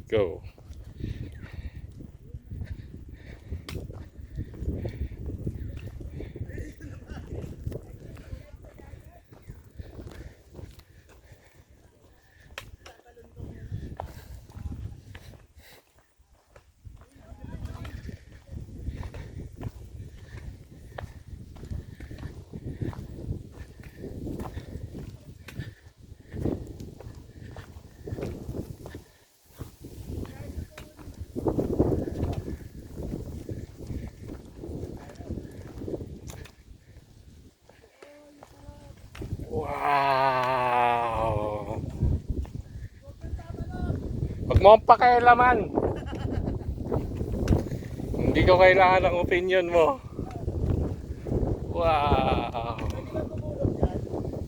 Go. Wow! Huwag mo akong pakialaman. Hindi ko kailangan ng opinion mo. Wow!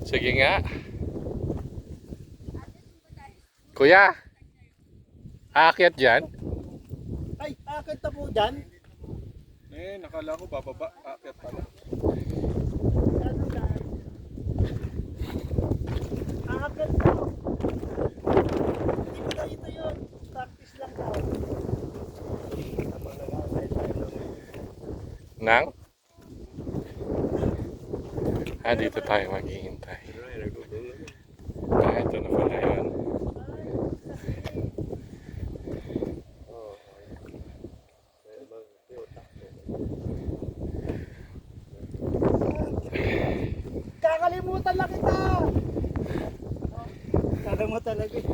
Sige nga. Kuya, aakyat dyan? Ay, akit na po dyan. Nakala ko bababa, aakyat pala. Ano dyan? Akit po. Hindi po daw ito yun. Practice lang daw. Nang? Dito tayo maghihintay. Ito na pala yun. Kakalimutan lang kita. Kakalimutan lang kita.